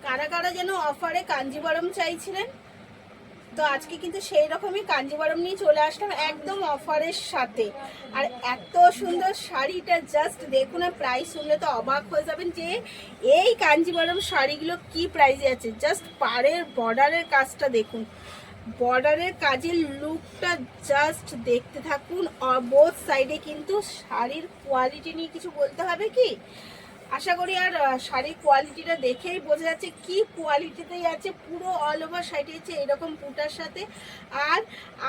কারা কারা যেন অফারে কাঞ্জিবরম চাইছিলেন, তো আজকে কিন্তু সেই রকমই কাঞ্জিবরম নিয়ে চলে আসলাম একদম অফারের সাথে। আর এত সুন্দর শাড়িটা জাস্ট দেখুন, আর প্রাইস শুনলে তো অবাক হয়ে যাবেন যে এই কাঞ্জিবরম শাড়িগুলো কি প্রাইসে আছে। জাস্ট পাড়ের বর্ডারের কাজটা দেখুন, বর্ডারের কাজের লুকটা জাস্ট দেখতে থাকুন। বোথ সাইডে কিন্তু শাড়ির কোয়ালিটি নিয়ে কিছু বলতে হবে কি, আশা করি। আর শাড়ির কোয়ালিটিটা দেখেই বোঝা যাচ্ছে কি কোয়ালিটিতেই আছে। পুরো অল ওভার শাড়ি আছে এরকম পুটার সাথে। আর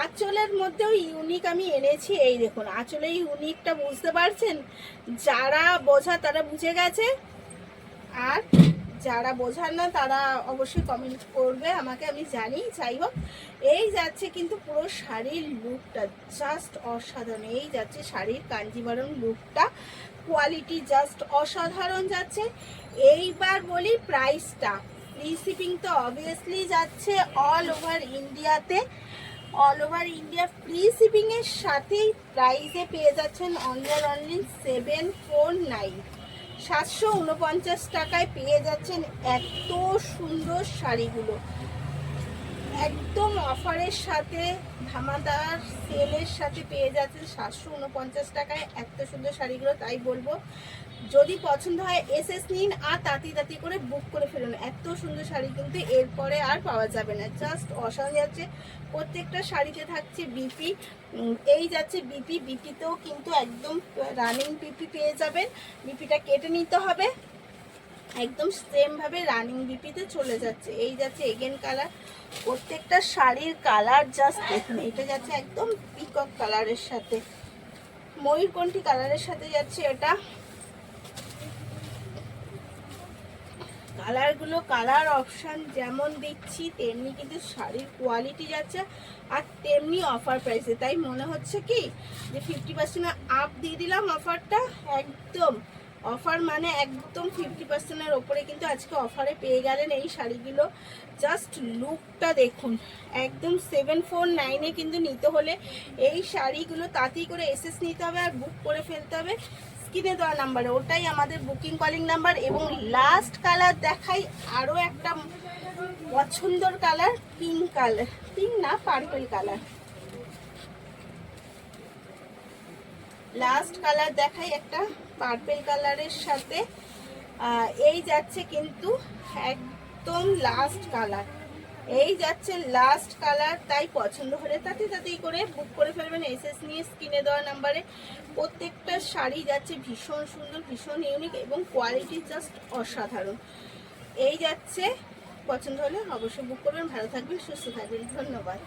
আঁচলের মধ্যেও ইউনিক আমি এনেছি, এই দেখুন আঁচলে ইউনিকটা বুঝতে পারছেন। যারা বোঝা তারা বুঝে গেছে, আর যারা বোঝার না তারা অবশ্যই কমেন্ট করবে আমাকে, আমি জানি। যাই হোক, এই যাচ্ছে কিন্তু পুরো শাড়ির লুকটা জাস্ট অসাধারণ। এই যাচ্ছে শাড়ির কাঞ্জিবরম লুকটা, কোয়ালিটি জাস্ট অসাধারণ যাচ্ছে। এইবার বলি প্রাইসটা। ফ্রি শিপিং তো অবভিয়াসলি যাচ্ছে অল ওভার ইন্ডিয়াতে, অল ওভার ইন্ডিয়া ফ্রি শিপিংয়ের সাথেই প্রাইসে পেয়ে যাচ্ছেন অনলি 749, 749 টাকায় পেয়ে যাচ্ছেন এত সুন্দর শাড়িগুলো একদম অফারের সাথে, ধামাদার সেলের সাথে পেয়ে যাচ্ছেন 749 টাকায় এত সুন্দর শাড়িগুলো। তাই বলবো যদি পছন্দ হয় এসএস নিন আর তাঁতি তাঁতি করে বুক করে ফেলুন। এত সুন্দর শাড়ি কিন্তু এরপরে আর পাওয়া যাবে না, জাস্ট অসাধারণ যাচ্ছে। প্রত্যেকটা শাড়িতে থাকছে বিপি, এই যাচ্ছে বিপি, বিপিতেও কিন্তু একদম রানিং বিপি পেয়ে যাবেন। বিপিটা কেটে নিতে হবে, একদম সেম ভাবে রানিং বিপিতে চলে যাচ্ছে। এই যাচ্ছে এগেন কালার, প্রত্যেকটা শাড়ির কালার জাস্ট দেখুন। এটা যাচ্ছে একদম পিকক কালারের সাথে, ময়ূরকণ্ঠী কালারের সাথে যাচ্ছে এটা। কালারগুলো কালার অপশান যেমন দিচ্ছি তেমনি কিন্তু শাড়ির কোয়ালিটি যাচ্ছে, আর তেমনি অফার প্রাইসে। তাই মনে হচ্ছে কি যে 50% আপ দিয়ে দিলাম অফারটা। একদম অফার মানে একদম 50%-এর ওপরে কিন্তু আজকে অফারে পেয়ে গেলেন এই শাড়িগুলো। জাস্ট লুকটা দেখুন, একদম 749-এ কিন্তু নিতে হলে এই শাড়িগুলো তাড়াতাড়ি করে এসএস নিতে হবে আর বুক করে ফেলতে হবে স্ক্রিনে দেওয়া নাম্বারে, ওটাই আমাদের বুকিং কলিং নাম্বার। এবং লাস্ট কালার দেখাই, আরও একটা পছন্দের কালার, পিঙ্ক কালার, পিঙ্ক না পার্পল কালার। লাস্ট কালার দেখাই একটা পার্পল কালারের সাথে, এই যাচ্ছে কিন্তু একদম লাস্ট কালার, এই যাচ্ছে লাস্ট কালার। তাই পছন্দ হলে তাড়াতাড়ি করে বুক করে ফেলবেন এসএস নিয়ে স্ক্রিনে দেওয়া নাম্বারে। প্রত্যেকটা শাড়ি যাচ্ছে ভীষণ সুন্দর, ভীষণ ইউনিক এবং কোয়ালিটি জাস্ট অসাধারণ। এই যাচ্ছে, পছন্দ হলে অবশ্যই বুক করবেন। ভালো থাকবেন, সুস্থ থাকবেন, ধন্যবাদ।